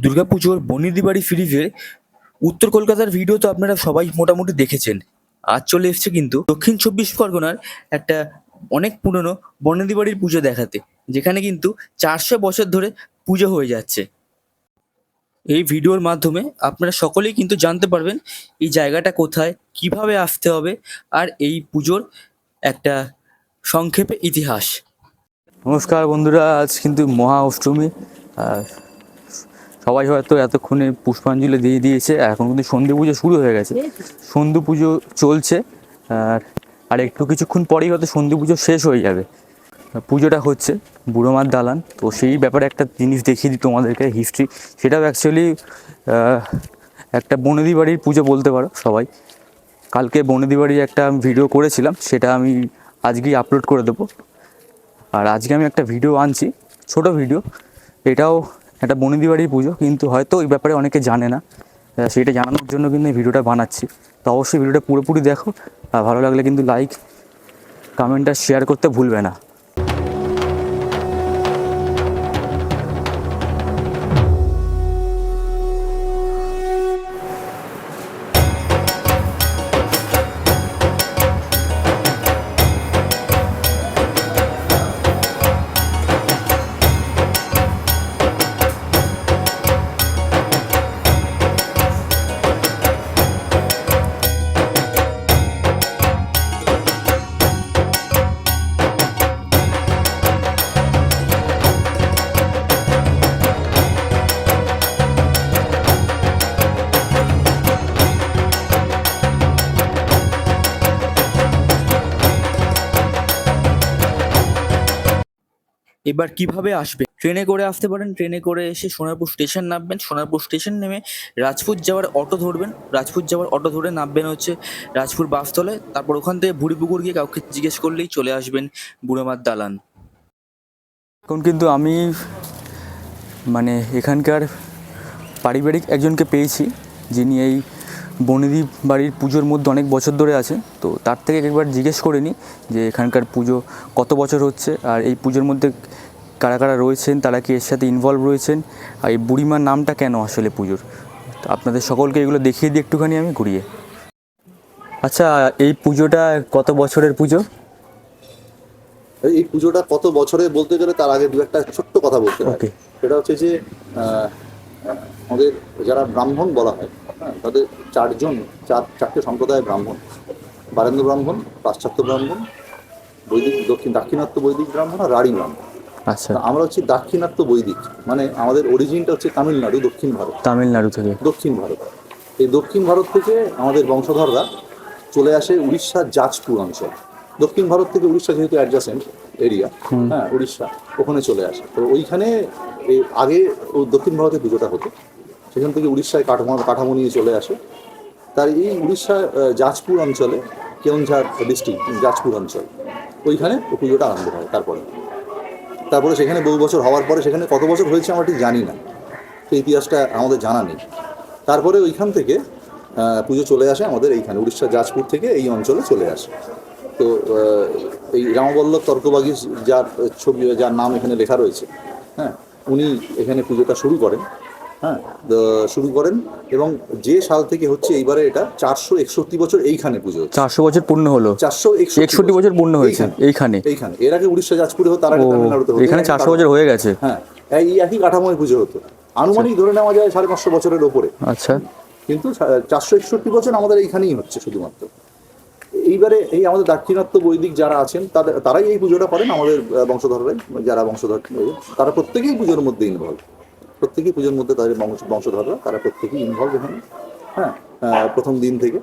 দুর্গাপুজোর বনেদি বাড়ি সিরিজের উত্তর কলকাতার ভিডিও তো আপনারা সবাই মোটামুটি দেখেছেন। আজ চলে এসছে কিন্তু দক্ষিণ চব্বিশ পরগনার একটা অনেক পুরনো বনেদি বাড়ির পুজো দেখাতে, যেখানে কিন্তু 400 বছর ধরে পুজো হয়ে যাচ্ছে। এই ভিডিওর মাধ্যমে আপনারা সকলেই কিন্তু জানতে পারবেন এই জায়গাটা কোথায়, কিভাবে আসতে হবে, আর এই পুজোর একটা সংক্ষেপে ইতিহাস। নমস্কার বন্ধুরা, আজ কিন্তু মহা অষ্টমী। আর সবাই হয়তো এতক্ষণে পুষ্পাঞ্জলি দিয়ে দিয়েছে, এখন কিন্তু সন্ধে পুজো শুরু হয়ে গেছে, সন্ধে পুজো চলছে। আর একটু কিছুক্ষণ পরেই হয়তো সন্ধে পুজো শেষ হয়ে যাবে। পুজোটা হচ্ছে বুড়ো মার দালান। তো সেই ব্যাপারে একটা জিনিস দেখিয়ে দিই তোমাদেরকে, হিস্ট্রি। সেটাও অ্যাকচুয়ালি একটা বনেদি বাড়ির পুজো বলতে পারো সবাই। কালকে বনেদি বাড়ির একটা ভিডিও করেছিলাম, সেটা আমি আজকেই আপলোড করে দেবো। আর আজকে আমি একটা ভিডিও আনছি, ছোট ভিডিও। এটাও একটা বনেদি বাড়ির পুজো, কিন্তু হয়তো এই ব্যাপারে অনেকে জানে না। সেটা জানানোর জন্য কিন্তু এই ভিডিওটা বানাচ্ছি। তো অবশ্যই ভিডিওটা পুরোপুরি দেখো, আর ভালো লাগলে কিন্তু লাইক, কমেন্ট আর শেয়ার করতে ভুলবে না। এবার কিভাবে আসবে? ট্রেনে করে আসতে পারেন। ট্রেনে করে এসে সোনারপুর স্টেশন নামবেন। সোনারপুর স্টেশন নেমে রাজপুর যাওয়ার অটো ধরবেন। রাজপুর যাওয়ার অটো ধরে নামবেন হচ্ছে রাজপুর বাসতলায়। তারপর ওখান থেকে বুড়িপুকুর গিয়ে কাউকে জিজ্ঞেস করলেই চলে আসবেন বুড়োমার দালান। এখন কিন্তু আমি এখানকার পারিবারিক একজনকে পেয়েছি, যিনি এই বনেদি বাড়ির পুজোর মধ্যে অনেক বছর ধরে আছে। তো তার থেকে একবার জিজ্ঞেস করে নিই যে এখানকার পুজো কত বছর হচ্ছে, আর এই পুজোর মধ্যে কারা কারা রয়েছেন, তারা কি এর সাথে ইনভলভ রয়েছেন, আর এই বুড়িমার নামটা কেন আসলে পুজোর। তো আপনাদের সকলকে এগুলো দেখিয়ে দিই একটুখানি আমি ঘুরিয়ে। আচ্ছা, এই পুজোটা কত বছরের পুজো? এই পুজোটা কত বছরে বলতে গেলে তার আগে দু একটা ছোট্ট কথা বলতে হয়। সেটা হচ্ছে যে আমাদের যারা ব্রাহ্মণ বলা হয়, তাদের চারটে সম্প্রদায় ব্রাহ্মণ: বারেন্দ্র ব্রাহ্মণ, পাশ্চাত্য ব্রাহ্মণ, বৈদিক দাক্ষিণাত্য বৈদিক ব্রাহ্মণ আর রাঢ়ী ব্রাহ্মণ। আচ্ছা, আমরা হচ্ছে দাক্ষিণাত্য বৈদিক, মানে আমাদের অরিজিনটা হচ্ছে তামিলনাড়ু, দক্ষিণ ভারত। তামিলনাড়ু থেকে দক্ষিণ ভারত, এই দক্ষিণ ভারত থেকে আমাদের বংশধররা চলে আসে উড়িষ্যার জাজপুর অঞ্চল। দক্ষিণ ভারত থেকে উড়িষ্যা যেহেতু অ্যাডজাসেন্ট এরিয়া, উড়িষ্যা, ওখানে চলে আসে। তো ওইখানে আগে দক্ষিণ ভারতে পুজোটা হতো, সেখান থেকে উড়িষ্যায় কাঠামো নিয়ে চলে আসে। তার এই উড়িষ্যা জাজপুর অঞ্চলে, কেওনঝাড় ডিস্ট্রিক্ট জাজপুর অঞ্চল, ওইখানে পুজোটা আরম্ভ হয়। তারপরে সেখানে বহু বছর হওয়ার পরে, সেখানে কত বছর হয়েছে আমরা ঠিক জানি না, সেই ইতিহাসটা আমাদের জানা নেই। তারপরে ওইখান থেকে পুজো চলে আসে আমাদের এইখানে, উড়িষ্যা জাজপুর থেকে এই অঞ্চলে চলে আসে। তো এই রামবল্লভ তর্কবাগী যার ছবি, যার নাম এখানে লেখা রয়েছে, উনি এখানে পুজোটা শুরু করেন। এবং যে সাল থেকে হচ্ছে, এইবারে এটা 461 বছর এইখানে পুজো হচ্ছে। 400 বছর পূর্ণ হলো, 461 বছর পূর্ণ হয়েছে এইখানে। এর আগে উড়িষ্যা জাজপুরে হতো, তার আগে তামিলনাড়ুতে হতো। এখানে 400 বছর হয়ে গেছে। এই একই কাঠামোয় পুজো হতো, আনুমানিক ধরে নেওয়া যায় 550 বছরের ওপরে। আচ্ছা, কিন্তু 461 বছর আমাদের এইখানেই হচ্ছে শুধুমাত্র। এইবারে এই আমাদের দাক্ষিণাত্য বৈদিক যারা আছেন, তারাই এই পুজোটা করেন। আমাদের বংশধররাই, যারা বংশধর, তারা প্রত্যেকেই পুজোর মধ্যে ইনভলভ। প্রত্যেকেই পুজোর মধ্যে তাদের বংশধররা, তারা প্রত্যেকেই ইনভলভ এখানে। প্রথম দিন থেকে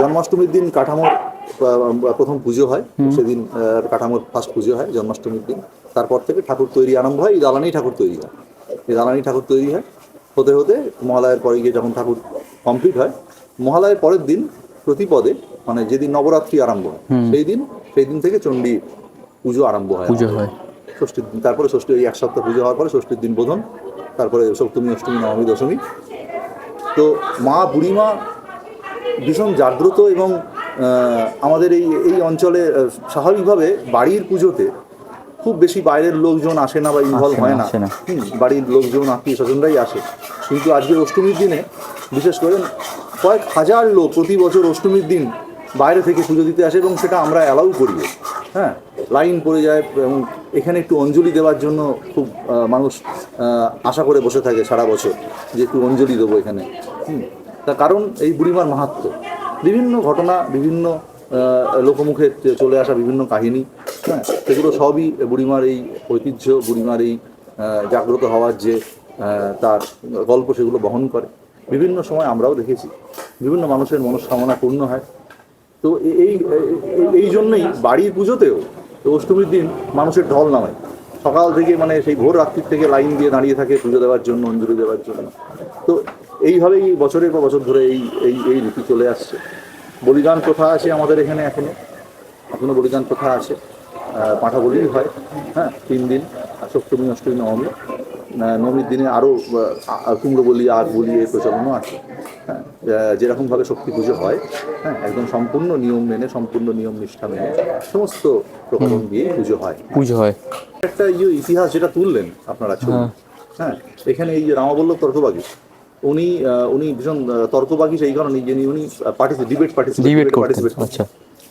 জন্মাষ্টমীর দিন কাঠামোর প্রথম পুজো হয়। সেদিন কাঠামোর ফার্স্ট পুজো হয় জন্মাষ্টমীর দিন। তারপর থেকে ঠাকুর তৈরি আরম্ভ হয়। এই দালানেই ঠাকুর তৈরি হয়। হতে হতে মহালয়ের পরে গিয়ে যখন ঠাকুর কমপ্লিট হয়, মহালয়ের পরের দিন প্রতিপদে, মানে যেদিন নবরাত্রি আরম্ভ হয়, সেই দিন থেকে চণ্ডী পুজো আরম্ভ হয়। ষষ্ঠীর দিন, তারপরে ষষ্ঠী, ওই এক সপ্তাহ পুজো হওয়ার পরে ষষ্ঠীর দিন বোধন, তারপরে সপ্তমী, অষ্টমী, নবমী, দশমী। তো মা বুড়িমা ভীষণ জাগ্রত, এবং আমাদের এই অঞ্চলে স্বাভাবিকভাবে বাড়ির পুজোতে খুব বেশি বাইরের লোকজন আসে না বা ইনভলভ হয় না, আসে না। বাড়ির লোকজন আত্মীয় স্বজনরাই আসে। কিন্তু আজকে অষ্টমীর দিনে বিশেষ করে কয়েক হাজার লোক প্রতি বছর অষ্টমীর দিন বাইরে থেকে পুজো দিতে আসে এবং সেটা আমরা অ্যালাউ করি। হ্যাঁ, লাইন পড়ে যায় এবং এখানে একটু অঞ্জলি দেওয়ার জন্য খুব মানুষ আশা করে বসে থাকে সারা বছর যে একটু অঞ্জলি দেবো এখানে। তার কারণ এই বুড়িমার মাহাত্ম্য, বিভিন্ন ঘটনা, বিভিন্ন লোকমুখে চলে আসা বিভিন্ন কাহিনী, হ্যাঁ, সেগুলো সবই বুড়িমার এই ঐতিহ্য, বুড়িমার এই জাগ্রত হওয়ার যে তার গল্প, সেগুলো বহন করে। বিভিন্ন সময় আমরাও দেখেছি বিভিন্ন মানুষের মনস্কামনা পূর্ণ হয়। তো এই এই জন্যই বাড়ির পুজোতেও অষ্টমীর দিন মানুষের ঢল নামে, সকাল থেকে মানে সেই ভোর রাত্রির থেকে লাইন দিয়ে দাঁড়িয়ে থাকে পুজো দেওয়ার জন্য, অঞ্জলি দেওয়ার জন্য। তো এইভাবেই বছরের পর বছর ধরে এই এই এই রীতি চলে আসছে। বলিদান প্রথা আছে আমাদের এখানে, এখনো বলিদান প্রথা আছে। পাঁঠা বলি হয়, হ্যাঁ, 3 দিন, সপ্তমী, অষ্টমী, নবমী। নবমীর দিনে আরও কুমড়ো বলি, আগ বলি, এর প্রচলনও আছে। হ্যাঁ, যেরকমভাবে শক্তি পুজো হয়, হ্যাঁ, একদম সম্পূর্ণ নিয়ম মেনে, সম্পূর্ণ নিয়ম নিষ্ঠা মেনে সমস্ত প্রকরণ দিয়ে পুজো হয়। একটা ইতিহাস যেটা তুললেন আপনারা ছবি, হ্যাঁ, এখানে এই যে রামাবল্লভ তর্কবাগী, উনি ভীষণ তর্কবাগী সেই কারণেই যে উনি ডিবেট পার্টিসিপেট। আচ্ছা।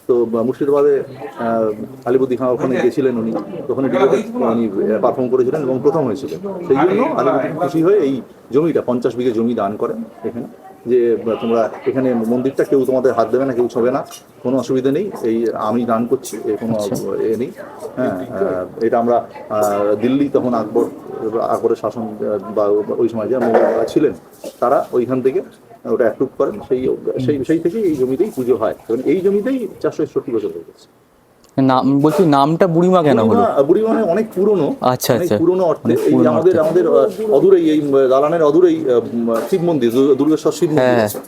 তো মুর্শিদাবাদে আলিবুদ্দি খাঁ ওখানে গেছিলেন, উনি ওখানে ডিবেটে উনি পারফর্ম করেছিলেন এবং প্রথম হয়েছিলেন। সেই জন্য আলিবুদ্দিন খুশি হয়ে এই জমিটা 50 বিঘে জমি দান করেন এখানে, যে তোমরা এখানে মন্দিরটা কেউ তোমাদের হাত দেবে না, কেউ ছবে না, কোনো অসুবিধা নেই, এই আমি দান করছি, কোনো এ নেই। হ্যাঁ, এটা আমরা দিল্লি তখন আকবরের শাসন বা ওই সময় যে মোগলরা ছিলেন, তারা ওইখান থেকে ওটা অ্যাপ্রুভ করেন। সেই থেকেই এই জমিতেই পুজো হয় এবং এই জমিতেই 461 বছর হয়ে গেছে। নাম বলছি, নামটা বুড়িমা কেন হলো? বুড়িমা মানে অনেক পুরনো, আচ্ছা আচ্ছা, পুরনো অর্থে এই আমাদের অদূরেই, এই দালানের অদূরেই শিব মন্দির, দুর্গেশ্বর শিব মন্দির আছে।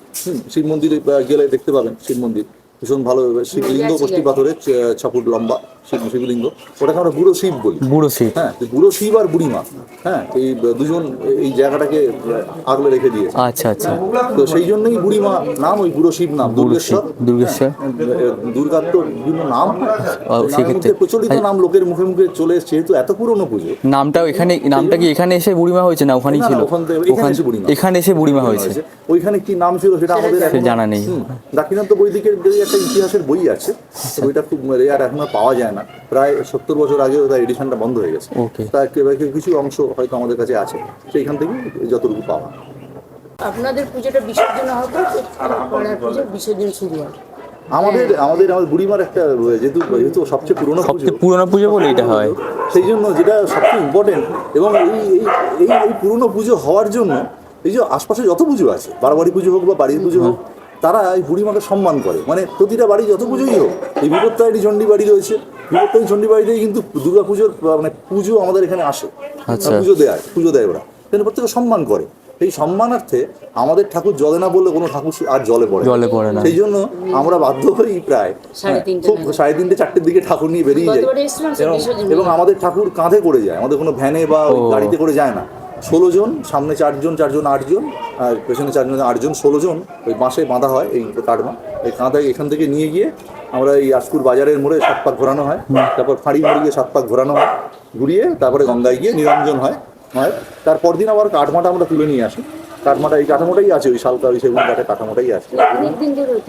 শিব মন্দিরে গেলে দেখতে পাবেন শিব মন্দির, ভীষণ ভালো শিবলিঙ্গ, কষ্টি পাথরের 6 ফুট লম্বা শিবলিঙ্গ, ওটাকে আমরা বুড়ো শিব বলি। বুড়ো শিব, হ্যাঁ, বুড়ো শিব আর বুড়িমা, হ্যাঁ, এই দুজন এই জায়গাটাকে আগলে রেখে দিয়েছে। আচ্ছা আচ্ছা। তো সেই জন্যই বুড়িমা নাম, ওই বুড়ো শিব নাম। দুর্গেশ্বর, দুর্গার তো বিভিন্ন নাম, সেক্ষেত্রে প্রচলিত নাম লোকের মুখে মুখে চলে এসছে, যেহেতু এত পুরনো পুজো। নামটাও এখানে, নামটা কি এখানে এসে বুড়িমা হয়েছে না ওখানেই ছিল? এখানে এসে বুড়িমা হয়েছে। ওইখানে কি নাম ছিল সেটা আমাদের জানা নেই। দাক্ষিণাত্য বৈদিকের একটা ইতিহাসের বই আছে, ওইটা খুব রেয়ার, এখন আর পাওয়া যায় না। প্রায় 70 বছর আগে তার এডিশনটা বন্ধ হয়ে গেছে। তার কিছু অংশ হয়তো আমাদের কাছে আছে, সেইখান থেকে যতটুকু পাওয়া। আপনাদের পুজোটা বিসর্জন হবে, পাড়ার পুজো বিসর্জন শুরু হয়। আমাদের বুড়িমার একটা যেহেতু সবচেয়ে পুরনো পুজো বলে এটা হয়, সেই জন্য যেটা সবচেয়ে ইম্পর্টেন্ট। এবং এই পুরনো পুজো হওয়ার জন্য এই যে আশপাশে যত পুজো আছে, বারোয়ারি পুজো হোক বা বাড়ির পুজো হোক, তারা এই বুড়িমাকে সম্মান করে। মানে প্রতিটা বাড়ি যত পুজোই হোক, এই বিপত্তারিণী চণ্ডী বাড়ি রয়েছে, বিপত্তারিণী চণ্ডী বাড়িতেই কিন্তু দুর্গা পুজোর মানে পুজো আমাদের এখানে আসে, পুজো দেয় ওরা, কিন্তু প্রত্যেকে সম্মান করে। এই সম্মানার্থে আমাদের ঠাকুর জলে না বললে কোনো ঠাকুর আর জলে পড়ে না। সেই জন্য আমরা বাধ্য হই প্রায় খুব 3:30 4টের দিকে ঠাকুর নিয়ে বেরিয়ে যাই, এবং আমাদের ঠাকুর কাঁধে করে যায়, আমাদের কোনো ভ্যানে বা গাড়িতে করে যায় না। 16 জন, সামনে 4 জন 8 জন, আর পেছনে 4 জন 8 জন, 16 জন ওই বাঁশে বাঁধা হয়, এই কাঠমা, এই কাঁধায় এখান থেকে নিয়ে গিয়ে আমরা এই আশপুর বাজারের মোড়ে 7 পাক ঘোরানো হয়, তারপর ফাঁড়ি মোড়ে গিয়ে 7 পাক ঘোরানো হয়, ঘুরিয়ে তারপরে গঙ্গায় গিয়ে নিরঞ্জন হয়। তারপর দিন আবার কাঠমাটা আমরা তুলে নিয়ে আসি। কাঠমাটা এই কাঠামোটাই আছে, ওই শালকা, ওই সেগুন কাঠের কাঠামোটাই আছে।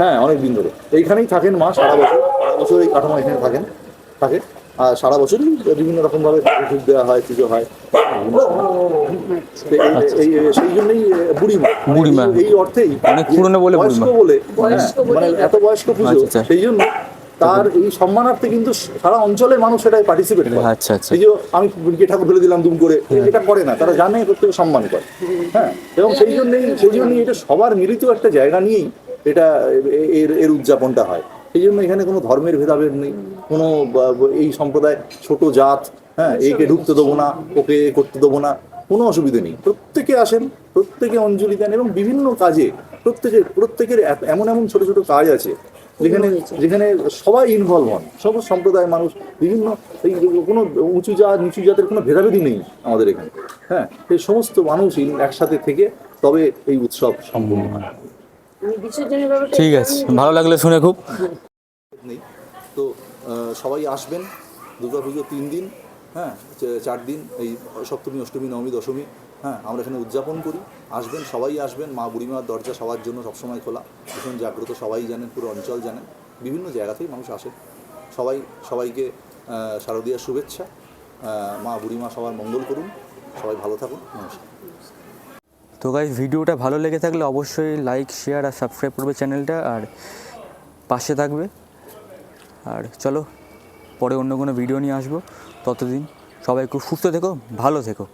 হ্যাঁ, অনেক দিন ধরে এইখানেই থাকেন মা, সারা বছর এই কাঠামো এখানে থাকে। আর সারা বছরই বিভিন্ন রকমভাবে ভোগ দেওয়া হয়, পুজো হয়। সেই জন্যই বুড়িমা এই অর্থেই বয়স্ক বলে, মানে এত বয়স্ক পুজো, সেই জন্য তার এই সম্মানার্থে কিন্তু সারা অঞ্চলের মানুষ সেটাই পার্টিসিপেট করে। এই যে আমি ঠাকুর ফেলে দিলাম দুম করে, এটা করে না, তারা জানে প্রত্যেকে সম্মান করে। হ্যাঁ, এবং সেই জন্যই এটা সবার মিলিত একটা জায়গা নিয়েই এটা এর উদযাপনটা হয়। সেই জন্য এখানে কোনো ধর্মের ভেদাভেদ নেই, কোনো এই সম্প্রদায় ছোট জাত, হ্যাঁ, একে ঢুকতে দেবো না, ওকে করতে দেবো না, কোনো অসুবিধা নেই। প্রত্যেকে আসেন, প্রত্যেকে অঞ্জলি দেন, এবং বিভিন্ন কাজে প্রত্যেকের এমন ছোট ছোট কাজ আছে যেখানে সবাই ইনভলভ হন, সব সম্প্রদায়ের মানুষ, বিভিন্ন কোনো উঁচু জাত নিচু জাতের কোনো ভেদাভেদই নেই আমাদের এখানে। হ্যাঁ, এই সমস্ত মানুষ একসাথে থেকে তবে এই উৎসব সম্পূর্ণ হয়। ঠিক আছে, ভালো লাগলো শুনে খুব। নেই তো সবাই আসবেন, দুর্গাপুজো 3 দিন, হ্যাঁ 4 দিন এই সপ্তমী অষ্টমী নবমী দশমী হ্যাঁ আমরা এখানে উদযাপন করি। আসবেন, সবাই আসবেন। মা বুড়িমার দরজা সবার জন্য সবসময় খোলা, ভীষণ জাগ্রত, সবাই জানেন, পুরো অঞ্চল জানেন, বিভিন্ন জায়গা থেকে মানুষ আসে। সবাইকে শারদীয়ার শুভেচ্ছা। মা বুড়িমা সবার মঙ্গল করুন, সবাই ভালো থাকুন, নমস্কার। তো গাইস, ভিডিওটা ভালো লেগে থাকলে অবশ্যই লাইক, শেয়ার আর সাবস্ক্রাইব করবে চ্যানেলটা, আর পাশে থাকবে। আর চলো, পরে অন্য কোনো ভিডিও নিয়ে আসবো। ততদিন সবাই খুব সুস্থ থেকো, ভালো থেকো।